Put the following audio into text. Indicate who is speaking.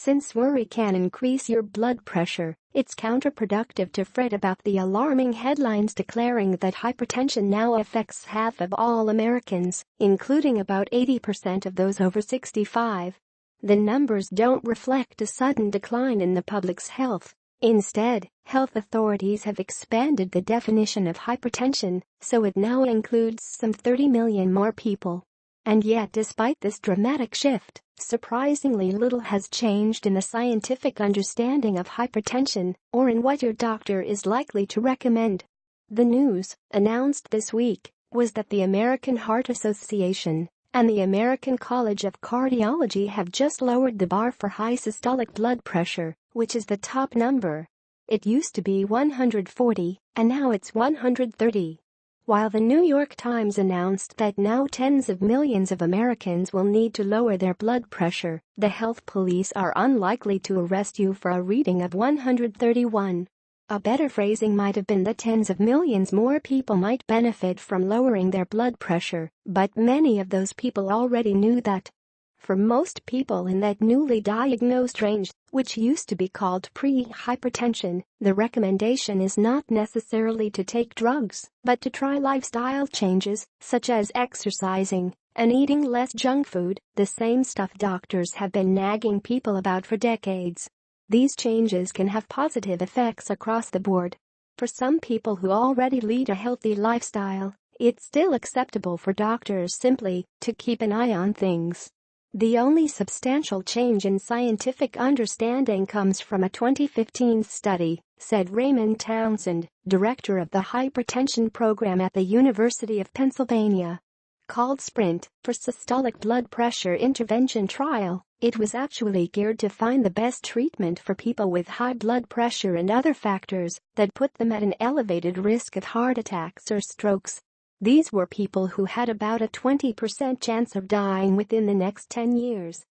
Speaker 1: Since worry can increase your blood pressure, it's counterproductive to fret about the alarming headlines declaring that hypertension now affects half of all Americans, including about 80% of those over 65. The numbers don't reflect a sudden decline in the public's health. Instead, health authorities have expanded the definition of hypertension, so it now includes some 30 million more people. And yet, despite this dramatic shift, surprisingly little has changed in the scientific understanding of hypertension or in what your doctor is likely to recommend. The news, announced this week, was that the American Heart Association and the American College of Cardiology have just lowered the bar for high systolic blood pressure, which is the top number. It used to be 140, and now it's 130. While the New York Times announced that now tens of millions of Americans will need to lower their blood pressure, the health police are unlikely to arrest you for a reading of 131. A better phrasing might have been that tens of millions more people might benefit from lowering their blood pressure, but many of those people already knew that. For most people in that newly diagnosed range, which used to be called pre-hypertension, the recommendation is not necessarily to take drugs, but to try lifestyle changes, such as exercising and eating less junk food, the same stuff doctors have been nagging people about for decades. These changes can have positive effects across the board. For some people who already lead a healthy lifestyle, it's still acceptable for doctors simply to keep an eye on things. The only substantial change in scientific understanding comes from a 2015 study, said Raymond Townsend, director of the hypertension program at the University of Pennsylvania. Called SPRINT, for Systolic Blood Pressure Intervention Trial, it was actually geared to find the best treatment for people with high blood pressure and other factors that put them at an elevated risk of heart attacks or strokes. These were people who had about a 20% chance of dying within the next 10 years.